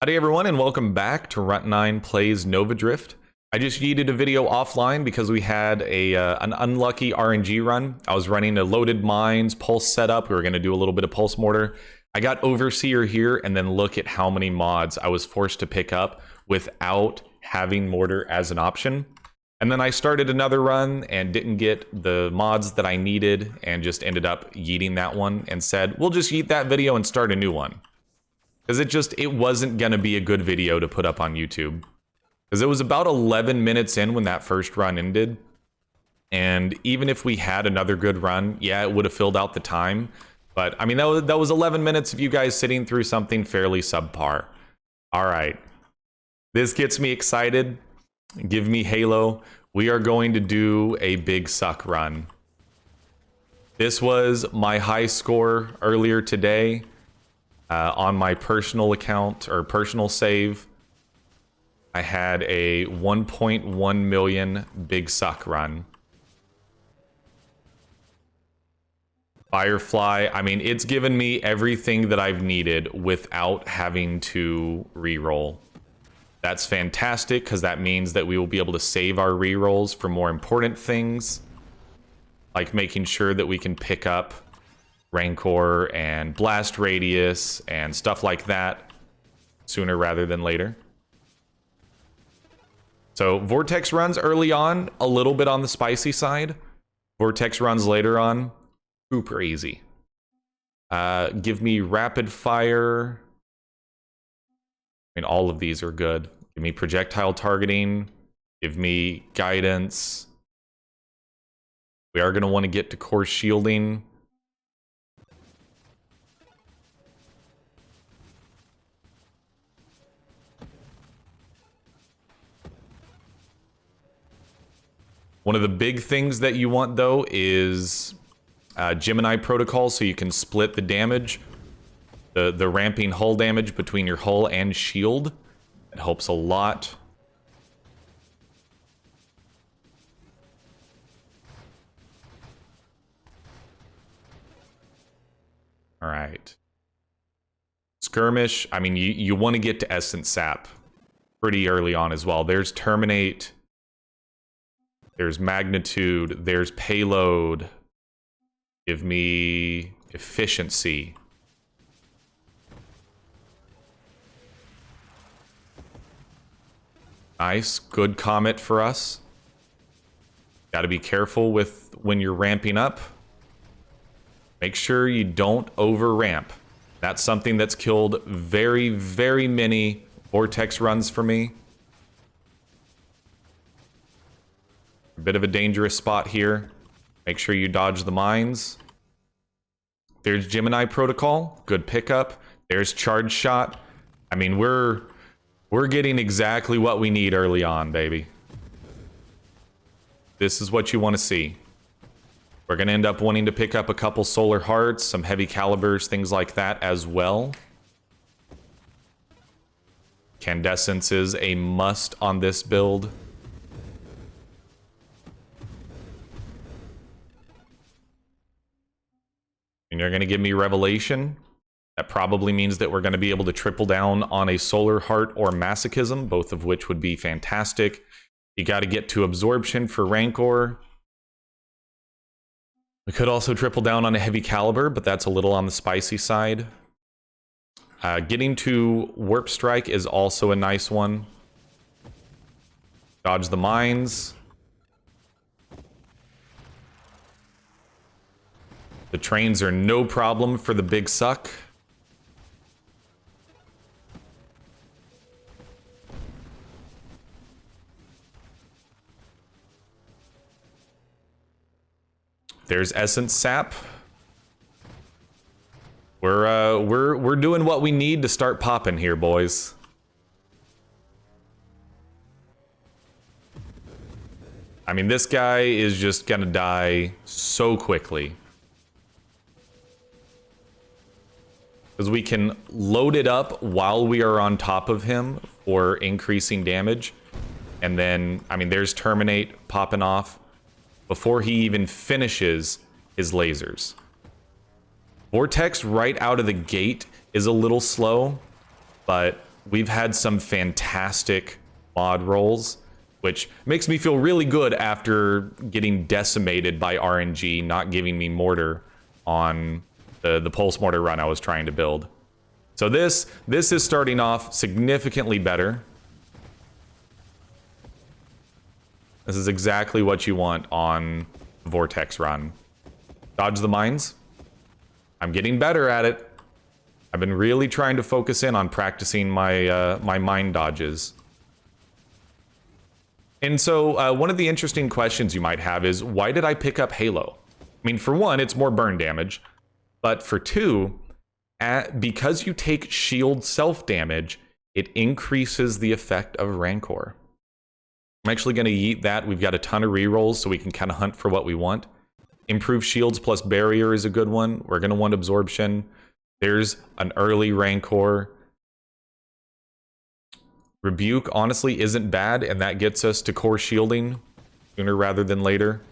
Howdy everyone, and welcome back to Runt9 Plays Nova Drift. I just yeeted a video offline because we had an unlucky RNG run. I was running a loaded mines pulse setup. We were going to do a little bit of pulse mortar. I got overseer here, and then look at how many mods I was forced to pick up without having mortar as an option. And then I started another run and didn't get the mods that I needed and just ended up yeeting that one and said, we'll just yeet that video and start a new one. Because it wasn't going to be a good video to put up on YouTube. Because it was about 11 minutes in when that first run ended. And even if we had another good run, yeah, it would have filled out the time. But, I mean, that was 11 minutes of you guys sitting through something fairly subpar. All right. This gets me excited. Give me Halo. We are going to do a big suck run. This was my high score earlier today. On my personal account or personal save, I had a 1.1 million big suck run. Firefly, I mean, it's given me everything that I've needed without having to reroll. That's fantastic because that means that we will be able to save our rerolls for more important things, like making sure that we can pick up Rancor and blast radius and stuff like that sooner rather than later. So Vortex runs early on, a little bit on the spicy side. Vortex runs later on, super easy. Give me rapid fire. I mean, all of these are good. Give me projectile targeting. Give me guidance. We are going to want to get to core shielding. One of the big things that you want, though, is Gemini protocol, so you can split the damage, the ramping hull damage between your hull and shield. It helps a lot. All right. Skirmish, I mean, you want to get to Essence Sap pretty early on as well. There's Terminate. There's magnitude, there's payload. Give me efficiency. Nice, good comet for us. Got to be careful with when you're ramping up. Make sure you don't over ramp. That's something that's killed very, very many Vortex runs for me. A bit of a dangerous spot here. Make sure you dodge the mines. There's Gemini protocol, good pickup. There's charge shot. I mean, we're getting exactly what we need early on, baby. This is what you want to see. We're going to end up wanting to pick up a couple solar hearts, some heavy calibers, things like that as well. Candescence is a must on this build. And you're going to give me Revelation. That probably means that we're going to be able to triple down on a Solar Heart or Masochism, both of which would be fantastic. You got to get to Absorption for Rancor. We could also triple down on a Heavy Caliber, but that's a little on the spicy side. Getting to Warp Strike is also a nice one. Dodge the mines. The trains are no problem for the big suck. There's Essence Sap. We're doing what we need to start popping here, boys. I mean, this guy is just gonna die so quickly. Because we can load it up while we are on top of him for increasing damage. And then, I mean, there's Terminate popping off before he even finishes his lasers. Vortex right out of the gate is a little slow, but we've had some fantastic mod rolls, which makes me feel really good after getting decimated by RNG, not giving me mortar on the pulse mortar run I was trying to build. So this is starting off significantly better. This is exactly what you want on Vortex run. Dodge the mines. I'm getting better at it. I've been really trying to focus in on practicing my my mine dodges. And so one of the interesting questions you might have is, why did I pick up Halo? I mean, for one, it's more burn damage. But for two, because you take shield self-damage, it increases the effect of Rancor. I'm actually going to yeet that. We've got a ton of rerolls, so we can kind of hunt for what we want. Improved shields plus barrier is a good one. We're going to want absorption. There's an early Rancor. Rebuke, honestly, isn't bad, and that gets us to core shielding sooner rather than later.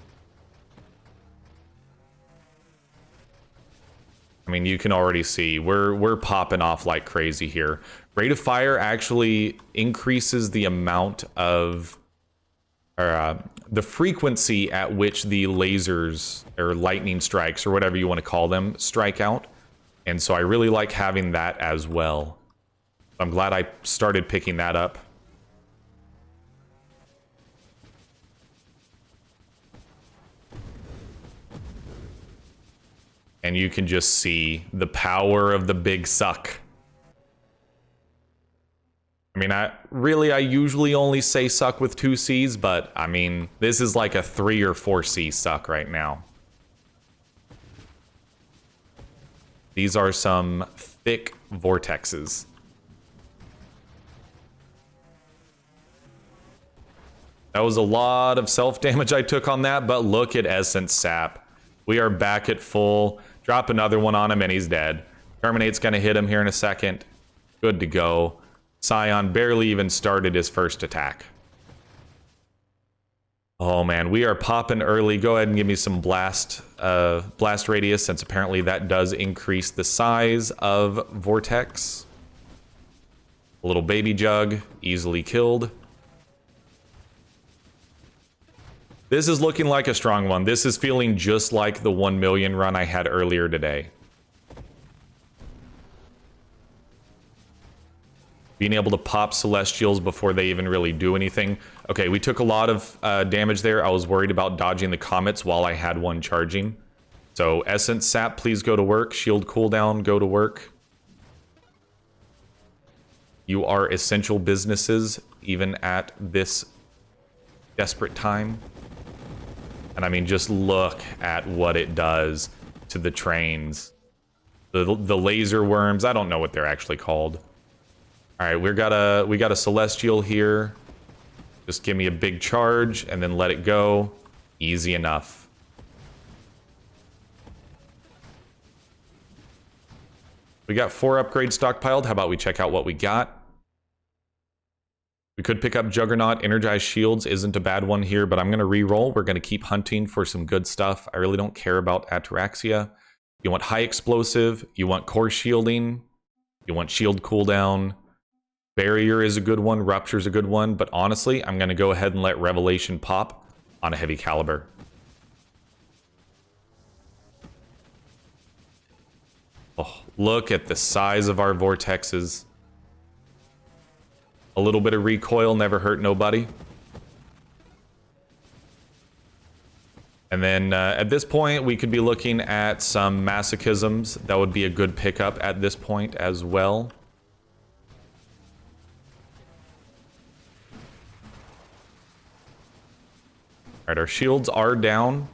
I mean, you can already see we're popping off like crazy here. Rate of fire actually increases the amount of, the frequency at which the lasers or lightning strikes or whatever you want to call them strike out. And so I really like having that as well. I'm glad I started picking that up. And you can just see the power of the big suck. I mean, I usually only say suck with 2 C's, but I mean, this is like a 3 or 4 C suck right now. These are some thick vortexes. That was a lot of self-damage I took on that, but look at Essence Sap. We are back at full. Drop another one on him and he's dead. Terminate's gonna hit him here in a second. Good to go. Scion barely even started his first attack. Oh man, we are popping early. Go ahead and give me some blast radius, since apparently that does increase the size of Vortex. A little baby jug, easily killed. This is looking like a strong one. This is feeling just like the 1 million run I had earlier today. Being able to pop Celestials before they even really do anything. Okay, we took a lot of damage there. I was worried about dodging the comets while I had one charging. So Essence Sap, please go to work. Shield cooldown, go to work. You are essential businesses, even at this desperate time. And I mean, just look at what it does to the trains. The laser worms, I don't know what they're actually called. All right, we got a Celestial here. Just give me a big charge and then let it go. Easy enough. We got 4 upgrades stockpiled. How about we check out what we got? We could pick up Juggernaut. Energized Shields isn't a bad one here, but I'm going to re-roll. We're going to keep hunting for some good stuff. I really don't care about Ataraxia. You want high explosive. You want core shielding. You want shield cooldown. Barrier is a good one. Rupture is a good one. But honestly, I'm going to go ahead and let Revelation pop on a heavy caliber. Oh, look at the size of our vortexes. A little bit of recoil never hurt nobody. And then at this point, we could be looking at some masochisms. That would be a good pickup at this point as well. All right, our shields are down.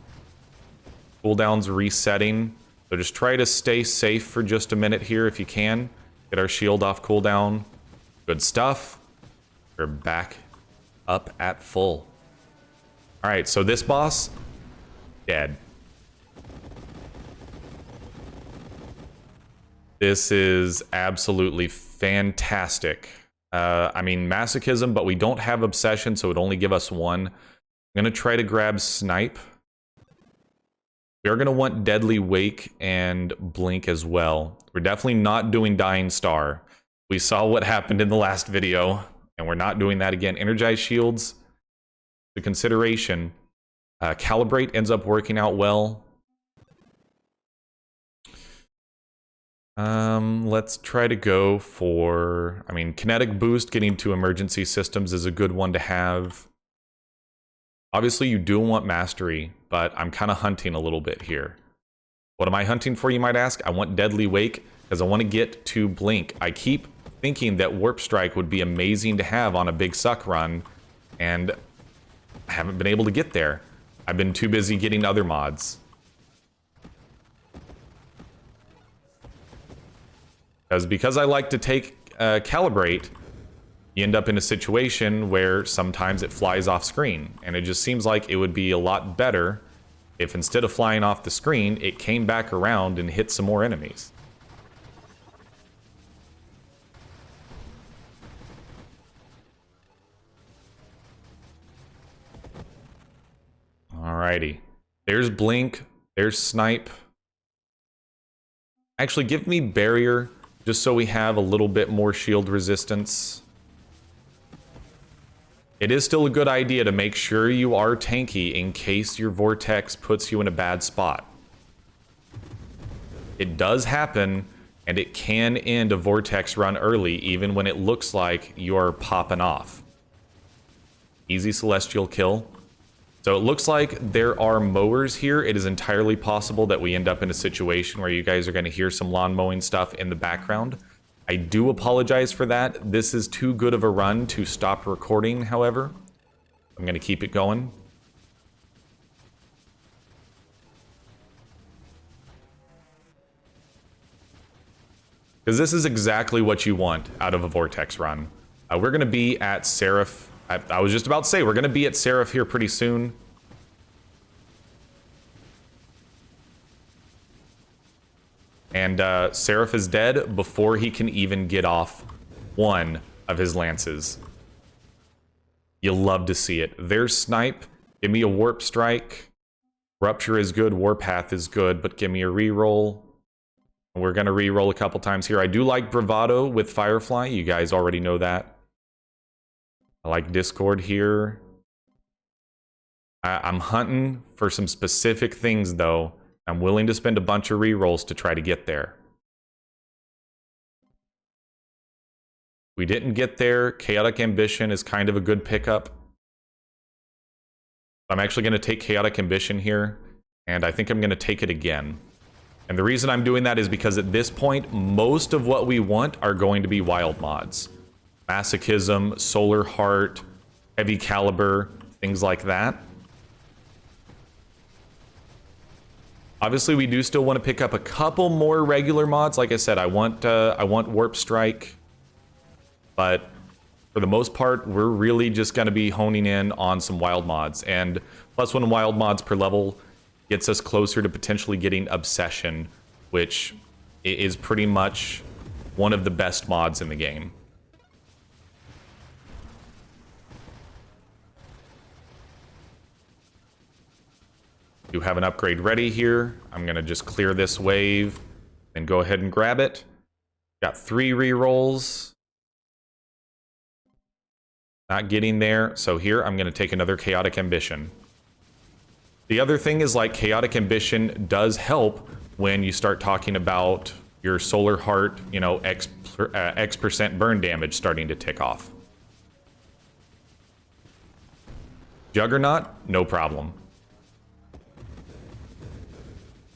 Cooldown's resetting. So just try to stay safe for just a minute here if you can. Get our shield off cooldown. Good stuff. We're back up at full. All right, so this boss, dead. This is absolutely fantastic. I mean, masochism, but we don't have obsession, so it would only give us 1. I'm gonna try to grab snipe. We are gonna want deadly wake and blink as well. We're definitely not doing dying star. We saw what happened in the last video, and we're not doing that again. Energized shields, the consideration. Calibrate ends up working out well. Let's try to go for, I mean, kinetic boost getting to emergency systems is a good one to have. Obviously, you do want mastery, but I'm kind of hunting a little bit here. What am I hunting for, you might ask? I want Deadly Wake, because I want to get to Blink. I keep thinking that Warp Strike would be amazing to have on a big suck run, and I haven't been able to get there. I've been too busy getting other mods. Because I like to take Calibrate, you end up in a situation where sometimes it flies off screen, and it just seems like it would be a lot better if instead of flying off the screen, it came back around and hit some more enemies. Alrighty. There's Blink. There's Snipe. Actually, give me Barrier, just so we have a little bit more shield resistance. It is still a good idea to make sure you are tanky in case your Vortex puts you in a bad spot. It does happen, and it can end a Vortex run early, even when it looks like you're popping off. Easy Celestial kill. So it looks like there are mowers here. It is entirely possible that we end up in a situation where you guys are going to hear some lawn mowing stuff in the background. I do apologize for that. This is too good of a run to stop recording, however. I'm going to keep it going. Because this is exactly what you want out of a Vortex run. We're going to be at Seraph. I was just about to say, we're going to be at Seraph here pretty soon. And Seraph is dead before he can even get off one of his lances. You'll love to see it. There's Snipe. Give me a Warp Strike. Rupture is good. Warpath is good, but give me a reroll. We're going to reroll a couple times here. I do like Bravado with Firefly. You guys already know that. I like Discord here. I'm hunting for some specific things, though. I'm willing to spend a bunch of rerolls to try to get there. We didn't get there. Chaotic Ambition is kind of a good pickup. I'm actually going to take Chaotic Ambition here, and I think I'm going to take it again. And the reason I'm doing that is because at this point, most of what we want are going to be wild mods. Masochism, Solar Heart, Heavy Caliber, things like that. Obviously, we do still want to pick up a couple more regular mods. Like I said, I want Warp Strike. But for the most part, we're really just going to be honing in on some wild mods. And +1 wild mods per level gets us closer to potentially getting Obsession, which is pretty much one of the best mods in the game. Do have an upgrade ready here. I'm going to just clear this wave and go ahead and grab it. Got 3 rerolls. Not getting there. So here, I'm going to take another Chaotic Ambition. The other thing is, like, Chaotic Ambition does help when you start talking about your Solar Heart, you know, X% burn damage starting to tick off. Juggernaut, no problem.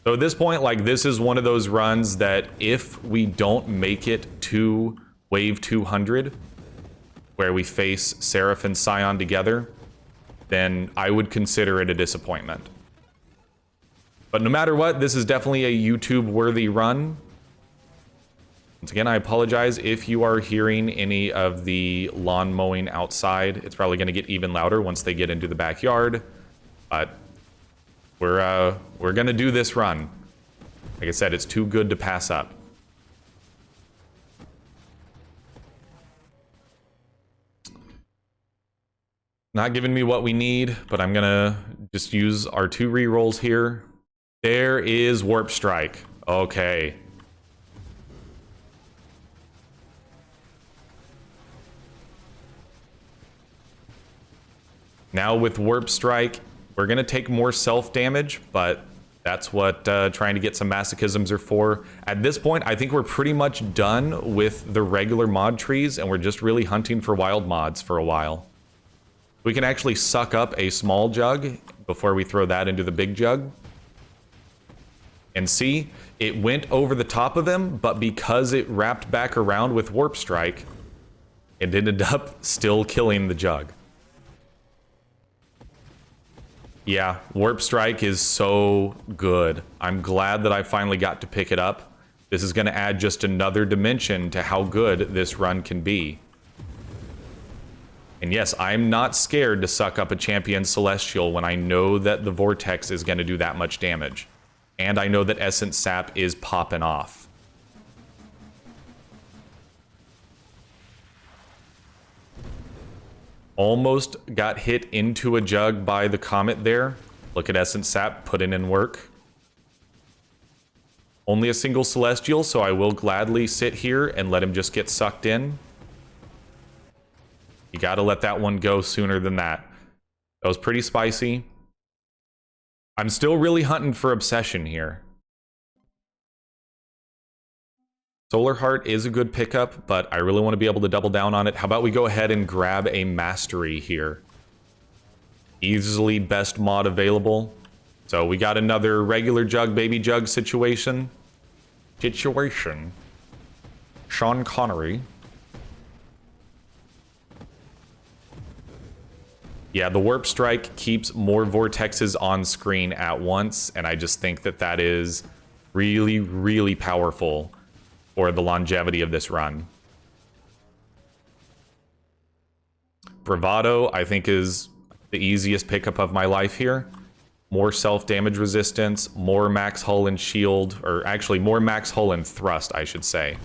So at this point, like, this is one of those runs that if we don't make it to Wave 200, where we face Seraph and Scion together, then I would consider it a disappointment. But no matter what, this is definitely a YouTube-worthy run. Once again, I apologize if you are hearing any of the lawn mowing outside. It's probably going to get even louder once they get into the backyard. But we're going to do this run. Like I said, it's too good to pass up. Not giving me what we need, but I'm gonna just use our 2 rerolls here. There is Warp Strike. Okay. Now with Warp Strike, we're going to take more self-damage, but that's what trying to get some masochisms are for. At this point, I think we're pretty much done with the regular mod trees, and we're just really hunting for wild mods for a while. We can actually suck up a small jug before we throw that into the big jug. And see, it went over the top of him, but because it wrapped back around with Warp Strike, it ended up still killing the jug. Yeah, Warp Strike is so good. I'm glad that I finally got to pick it up. This is going to add just another dimension to how good this run can be. And yes, I'm not scared to suck up a champion Celestial when I know that the Vortex is going to do that much damage. And I know that Essence Sap is popping off. Almost got hit into a jug by the comet there. Look at Essence Sap putting in work. Only a single Celestial, so I will gladly sit here and let him just get sucked in. You gotta let that one go sooner than that. That was pretty spicy. I'm still really hunting for Obsession here. Solar Heart is a good pickup, but I really want to be able to double down on it. How about we go ahead and grab a Mastery here? Easily best mod available. So we got another regular jug, baby jug situation. Sean Connery. Yeah, the Warp Strike keeps more vortexes on screen at once, and I just think that that is really, really powerful for the longevity of this run. Bravado, I think, is the easiest pickup of my life here. More self-damage resistance, more max hull and shield, or actually more max hull and thrust, I should say.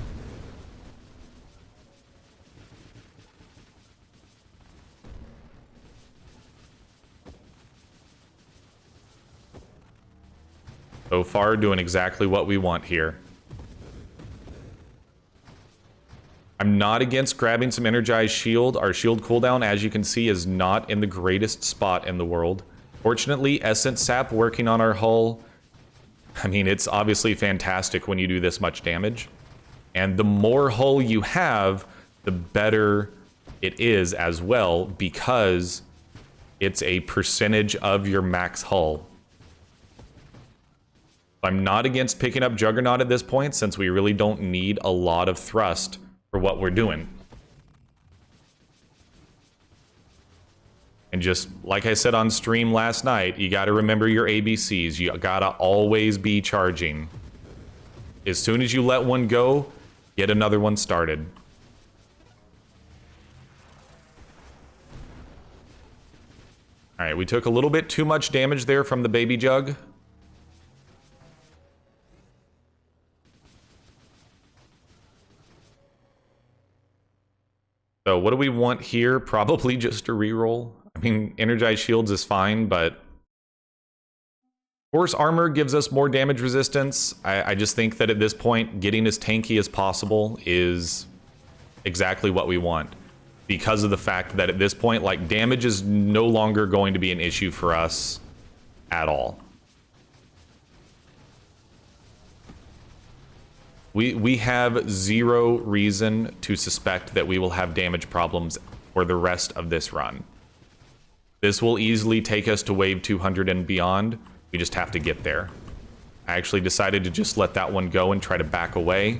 So far, doing exactly what we want here. I'm not against grabbing some Energized Shield. Our shield cooldown, as you can see, is not in the greatest spot in the world. Fortunately, Essence Sap working on our hull, I mean, it's obviously fantastic when you do this much damage. And the more hull you have, the better it is as well, because it's a percentage of your max hull. I'm not against picking up Juggernaut at this point, since we really don't need a lot of thrust for what we're doing. And just like I said on stream last night, you got to remember your ABCs. You got to always be charging. As soon as you let one go, get another one started. All right, we took a little bit too much damage there from the baby jug. So what do we want here? Probably just a reroll. I mean, Energized Shields is fine, but Force Armor gives us more damage resistance. I just think that at this point, getting as tanky as possible is exactly what we want. Because of the fact that at this point, like, damage is no longer going to be an issue for us at all. We have zero reason to suspect that we will have damage problems for the rest of this run. This will easily take us to wave 200 and beyond. We just have to get there. I actually decided to just let that one go and try to back away.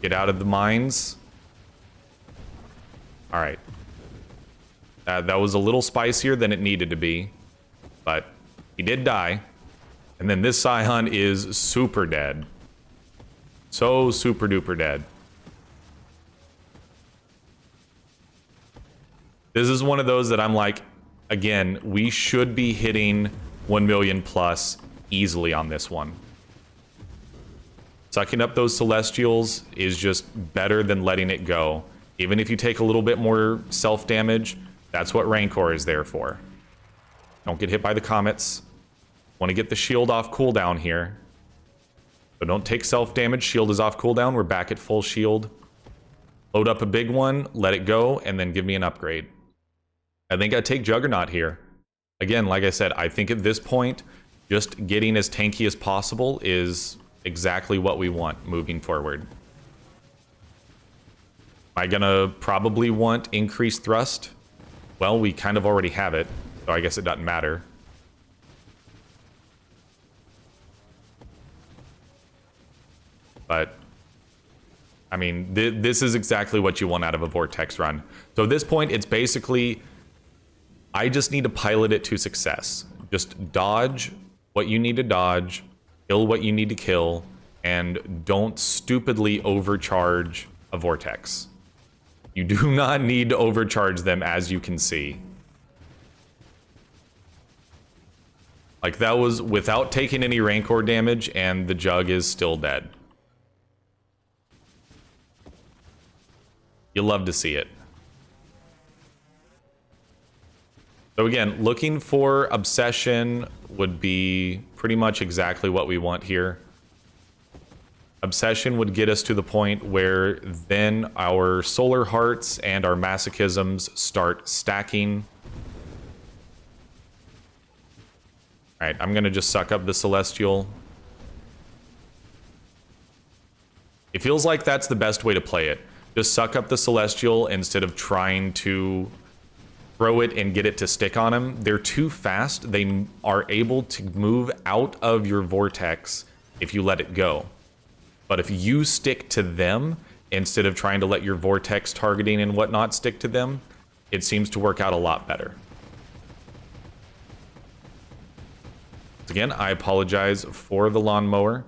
Get out of the mines. All right. That was a little spicier than it needed to be, but he did die. And then this Scion is super dead. So super duper dead. This is one of those that I'm like, again, we should be hitting 1 million plus easily on this one. Sucking up those Celestials is just better than letting it go. Even if you take a little bit more self-damage, that's what Rancor is there for. Don't get hit by the comets. Want to get the shield off cooldown here. So don't take self-damage. Shield is off cooldown. We're back at full shield. Load up a big one, let it go, and then give me an upgrade. I think I take Juggernaut here. Again, like I said, I think at this point, just getting as tanky as possible is exactly what we want moving forward. Am I gonna probably want increased thrust? Well, we kind of already have it, so I guess it doesn't matter. But, I mean, this is exactly what you want out of a Vortex run. So at this point, it's basically, I just need to pilot it to success. Just dodge what you need to dodge, kill what you need to kill, and don't stupidly overcharge a Vortex. You do not need to overcharge them, as you can see. Like, that was without taking any Rancor damage, and the Jug is still dead. You'll love to see it. So again, looking for Obsession would be pretty much exactly what we want here. Obsession would get us to the point where then our Solar Hearts and our Masochisms start stacking. Alright, I'm gonna just suck up the Celestial. It feels like that's the best way to play it. Just suck up the Celestial instead of trying to throw it and get it to stick on him. They're too fast. They are able to move out of your Vortex if you let it go. But if you stick to them, instead of trying to let your Vortex targeting and whatnot stick to them, it seems to work out a lot better. Again, I apologize for the lawnmower.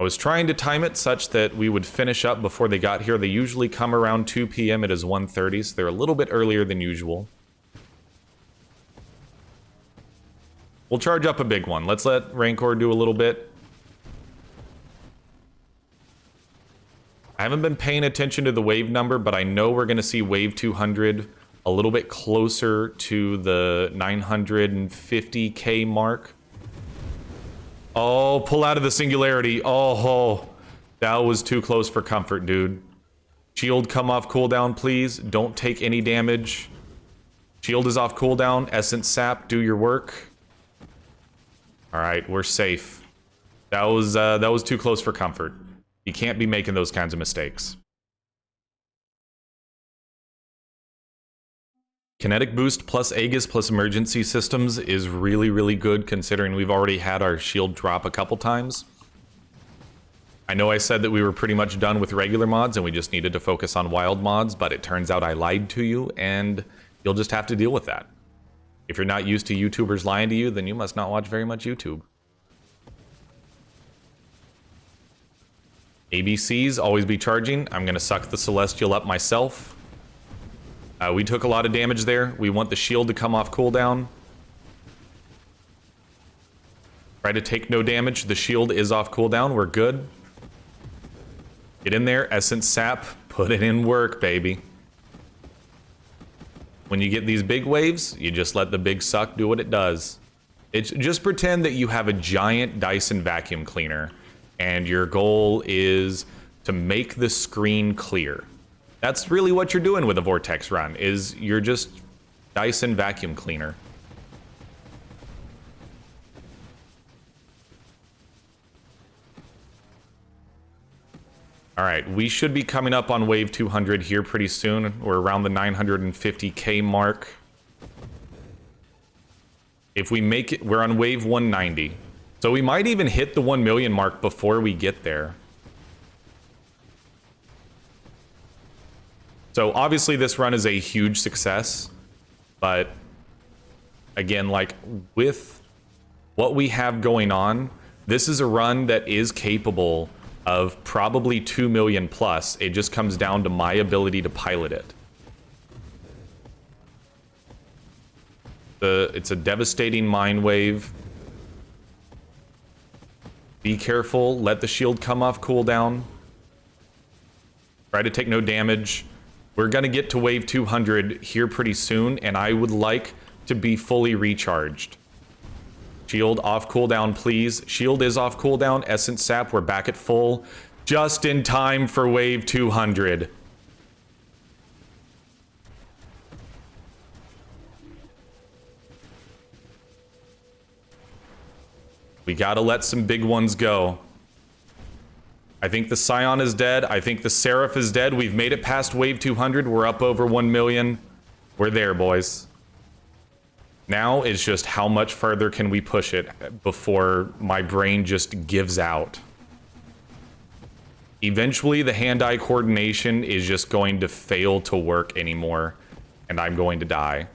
I was trying to time it such that we would finish up before they got here. They usually come around 2 p.m. It is 1:30, so they're a little bit earlier than usual. We'll charge up a big one. Let's let Rancor do a little bit. I haven't been paying attention to the wave number, but I know we're going to see wave 200 a little bit closer to the 950k mark. Oh, pull out of the singularity. Oh, that was too close for comfort, dude. Shield, come off cooldown, please. Don't take any damage. Shield is off cooldown. Essence Sap, do your work. All right, we're safe. That was too close for comfort. You can't be making those kinds of mistakes. Kinetic boost plus Aegis plus emergency systems is really, really good considering we've already had our shield drop a couple times. I know I said that we were pretty much done with regular mods and we just needed to focus on wild mods, but it turns out I lied to you and you'll just have to deal with that. If you're not used to YouTubers lying to you, then you must not watch very much YouTube. ABCs, always be charging. I'm going to suck the Celestial up myself. We took a lot of damage there. We want the shield to come off cooldown. Try to take no damage. The shield is off cooldown. We're good. Get in there. Essence Sap. Put it in work, baby. When you get these big waves, you just let the big suck do what it does. It's just pretend that you have a giant Dyson vacuum cleaner and your goal is to make the screen clear. That's really what you're doing with a Vortex run, is you're just Dyson vacuum cleaner. All right, we should be coming up on wave 200 here pretty soon. We're around the 950k mark. If we make it, we're on wave 190. So we might even hit the 1 million mark before we get there. So obviously this run is a huge success, but again, like with what we have going on, this is a run that is capable of probably 2 million plus. It just comes down to my ability to pilot it. It's a devastating mind wave. Be careful, let the shield come off cooldown. Try to take no damage. We're going to get to wave 200 here pretty soon, and I would like to be fully recharged. Shield off cooldown, please. Shield is off cooldown. Essence Sap, we're back at full. Just in time for wave 200. We gotta let some big ones go. I think the Scion is dead. I think the Seraph is dead. We've made it past wave 200. We're up over 1 million. We're there, boys. Now it's just how much further can we push it before my brain just gives out. Eventually, the hand-eye coordination is just going to fail to work anymore, and I'm going to die.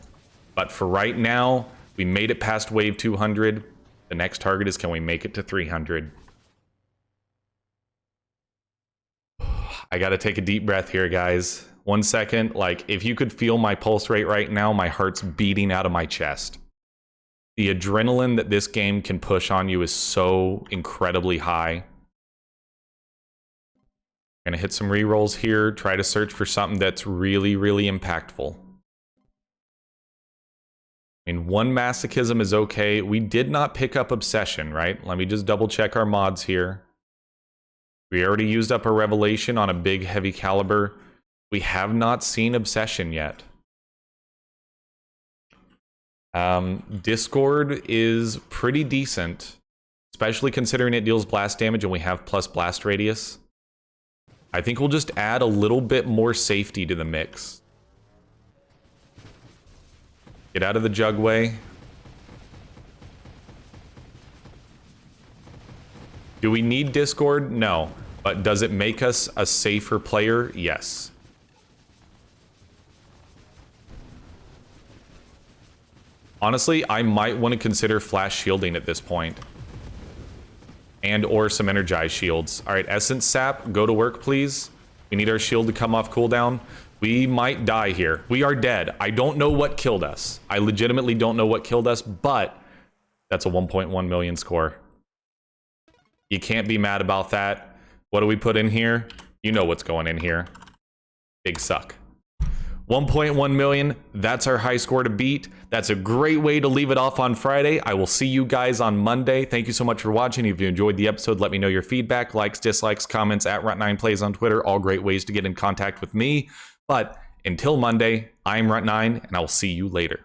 But for right now, we made it past wave 200. The next target is, can we make it to 300? I gotta take a deep breath here, guys. 1 second. Like, if you could feel my pulse rate right now, my heart's beating out of my chest. The adrenaline that this game can push on you is so incredibly high. Gonna hit some rerolls here, try to search for something that's really, really impactful. I mean, 1 masochism is okay. We did not pick up obsession, right? Let me just double check our mods here. We already used up a revelation on a big heavy caliber. We have not seen obsession yet. Discord is pretty decent, especially considering it deals blast damage and we have plus blast radius. I think we'll just add a little bit more safety to the mix. Get out of the jugway. Do we need Discord? No. But does it make us a safer player? Yes. Honestly, I might want to consider flash shielding at this point. And or some energized shields. Alright, Essence Sap, go to work, please. We need our shield to come off cooldown. We might die here. We are dead. I don't know what killed us. I legitimately don't know what killed us, but that's a 1.1 million score. You can't be mad about that. What do we put in here? You know what's going in here. Big suck. 1.1 million, that's our high score to beat. That's a great way to leave it off on Friday. I will see you guys on Monday. Thank you so much for watching. If you enjoyed the episode, let me know your feedback, likes, dislikes, comments at Runt9 Plays on Twitter. All great ways to get in contact with me. But until Monday, I'm Runt9, and I will see you later.